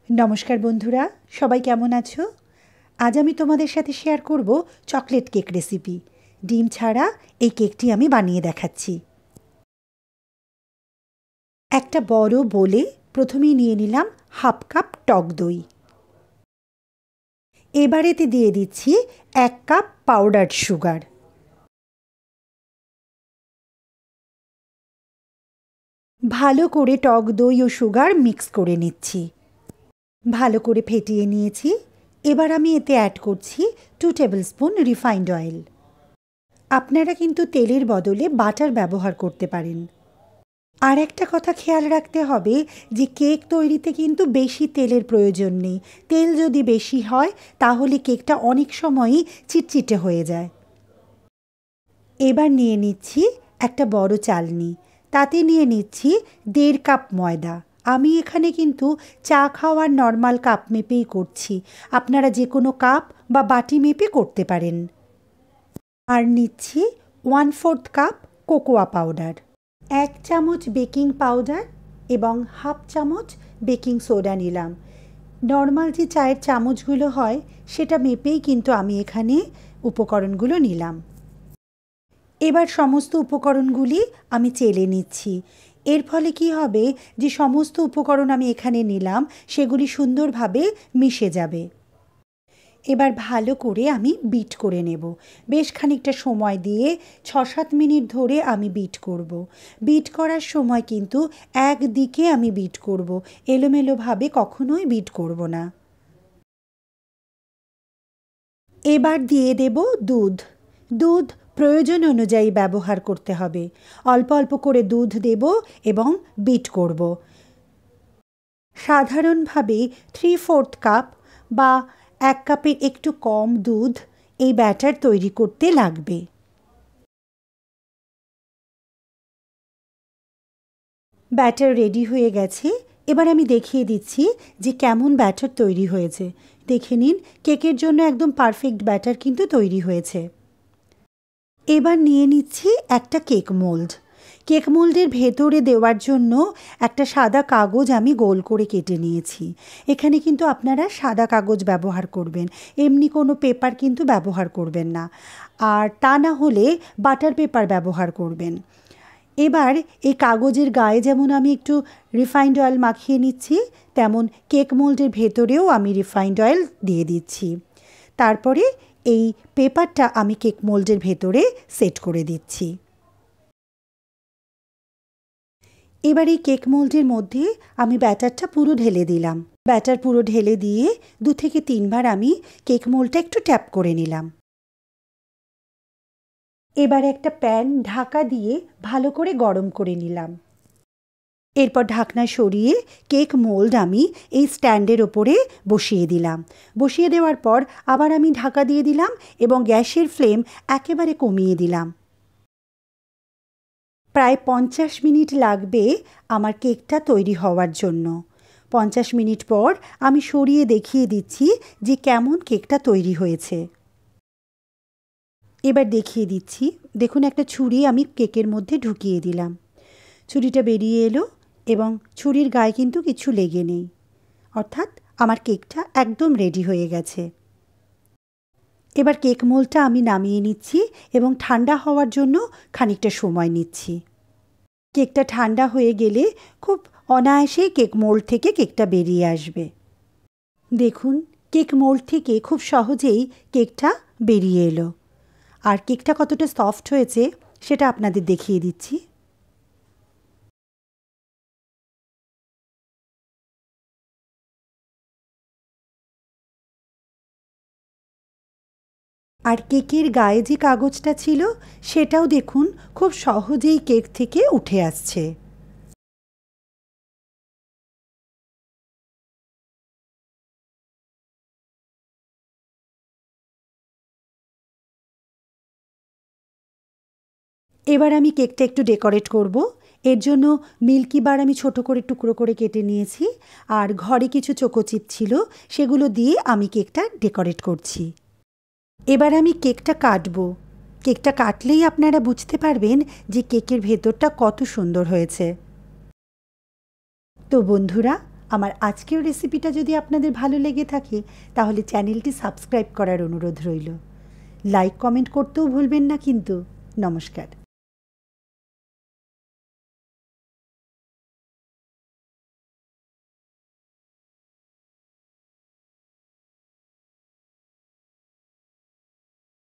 নমস্কার বন্ধুরা, সবাই কেমন আছো? আজ আমি তোমাদের সাথে শেয়ার করব চকলেট কেক রেসিপি। ডিম ছাড়া এই কেকটি আমি বানিয়ে দেখাচ্ছি। একটা বড় বোলে প্রথমেই নিয়ে নিলাম হাফ কাপ টক দই। এবার এতে দিয়ে দিচ্ছি 1 কাপ পাউডার সুগার। ভালো করে টক দই ও সুগার মিক্স করে নিচ্ছি। ভালো করে ফেটিয়ে নিয়েছি। এবার আমি এতে অ্যাড করছি 2 টেবিলস্পুন রিফাইন্ড অয়েল। আপনারা কিন্তু তেলের বদলে বাটার ব্যবহার করতে পারেন। আর একটা কথা খেয়াল রাখতে হবে যে কেক তৈরিতে কিন্তু বেশি তেলের প্রয়োজন নেই। তেল যদি বেশি হয় তাহলে কেকটা অনেক সময়ই চিটচিটে হয়ে যায়। এবার নিয়ে নিচ্ছি একটা বড় চালনি। তাতে নিয়ে নিচ্ছি 1.5 কাপ ময়দা। আমি এখানে কিন্তু চা খাওয়ার নর্মাল কাপ মেপেই করছি। আপনারা যে কোনো কাপ বা বাটি মেপে করতে পারেন। আর নিচ্ছি 1/4 কাপ কোকোয়া পাউডার, 1 চামচ বেকিং পাউডার এবং হাফ চামচ বেকিং সোডা নিলাম। নর্মাল যে চায়ের চামচগুলো হয় সেটা মেপেই কিন্তু আমি এখানে উপকরণগুলো নিলাম। এবার সমস্ত উপকরণগুলি আমি চেলে নিচ্ছি। এর ফলে কি হবে যে সমস্ত উপকরণ আমি এখানে নিলাম সেগুলি সুন্দরভাবে মিশে যাবে। এবার ভালো করে আমি বিট করে নেব। বেশ খানিকটা সময় দিয়ে 6-7 মিনিট ধরে আমি বিট করব। বিট করার সময় কিন্তু একদিকে আমি বিট করব, এলোমেলোভাবে কখনোই বিট করব না। এবার দিয়ে দেব দুধ। দুধ প্রয়োজন অনুযায়ী ব্যবহার করতে হবে। অল্প অল্প করে দুধ দেব এবং বিট করব। সাধারণভাবে 3/4 কাপ বা 1 কাপের একটু কম দুধ এই ব্যাটার তৈরি করতে লাগবে। ব্যাটার রেডি হয়ে গেছে। এবার আমি দেখিয়ে দিচ্ছি যে কেমন ব্যাটার তৈরি হয়েছে। দেখে নিন, কেকের জন্য একদম পারফেক্ট ব্যাটার কিন্তু তৈরি হয়েছে। এবার নিয়ে নিচ্ছি একটা কেক মোল্ড। কেক মোল্ডের ভেতরে দেওয়ার জন্য একটা সাদা কাগজ আমি গোল করে কেটে নিয়েছি। এখানে কিন্তু আপনারা সাদা কাগজ ব্যবহার করবেন, এমনি কোনো পেপার কিন্তু ব্যবহার করবেন না। আর তা না হলে বাটার পেপার ব্যবহার করবেন। এবার এই কাগজের গায়ে যেমন আমি একটু রিফাইন্ড অয়েল মাখিয়ে নিচ্ছি, তেমন কেক মোল্ডের ভেতরেও আমি রিফাইন্ড অয়েল দিয়ে দিচ্ছি। তারপরে এই পেপারটা আমি কেক মোল্ডের ভেতরে সেট করে দিচ্ছি। এবার এই কেক মোল্ডের মধ্যে আমি ব্যাটারটা পুরো ঢেলে দিলাম। ব্যাটার পুরো ঢেলে দিয়ে 2 থেকে 3 বার আমি কেক মোল্ডটা একটু ট্যাপ করে নিলাম। এবার একটা প্যান ঢাকা দিয়ে ভালো করে গরম করে নিলাম। এরপর ঢাকনা সরিয়ে কেক মোল্ড আমি এই স্ট্যান্ডের ওপরে বসিয়ে দিলাম। বসিয়ে দেওয়ার পর আবার আমি ঢাকা দিয়ে দিলাম এবং গ্যাসের ফ্লেম একেবারে কমিয়ে দিলাম। প্রায় 50 মিনিট লাগবে আমার কেকটা তৈরি হওয়ার জন্য। 50 মিনিট পর আমি সরিয়ে দেখিয়ে দিচ্ছি যে কেমন কেকটা তৈরি হয়েছে। এবার দেখিয়ে দিচ্ছি, দেখুন একটা ছুরি আমি কেকের মধ্যে ঢুকিয়ে দিলাম। ছুরিটা বেরিয়ে এলো এবং ছুরির গায়ে কিন্তু কিছু লেগে নেই, অর্থাৎ আমার কেকটা একদম রেডি হয়ে গেছে। এবার কেক মোল্ডটা আমি নামিয়ে নিচ্ছি এবং ঠান্ডা হওয়ার জন্য খানিকটা সময় নিচ্ছি। কেকটা ঠান্ডা হয়ে গেলে খুব অনায়াসেই কেক মোল্ড থেকে কেকটা বেরিয়ে আসবে। দেখুন, কেক মোল্ড থেকে খুব সহজেই কেকটা বেরিয়ে এলো। আর কেকটা কতটা সফট হয়েছে সেটা আপনাদের দেখিয়ে দিচ্ছি। আর কেকের গায়ে যে কাগজটা ছিল সেটাও দেখুন খুব সহজেই কেক থেকে উঠে আসছে। এবার আমি কেকটা একটু ডেকোরেট করব। এর জন্য মিল্কি বার আমি ছোট করে টুকরো করে কেটে নিয়েছি, আর ঘরে কিছু চোকো চিপ ছিল, সেগুলো দিয়ে আমি কেকটা ডেকোরেট করছি। এবার আমি কেকটা কাটবো। কেকটা কাটলেই আপনারা বুঝতে পারবেন যে কেকের ভেতরটা কত সুন্দর হয়েছে। তো বন্ধুরা, আমার আজকের রেসিপিটা যদি আপনাদের ভালো লেগে থাকে তাহলে চ্যানেলটি সাবস্ক্রাইব করার অনুরোধ রইল। লাইক কমেন্ট করতেও ভুলবেন না কিন্তু। নমস্কার।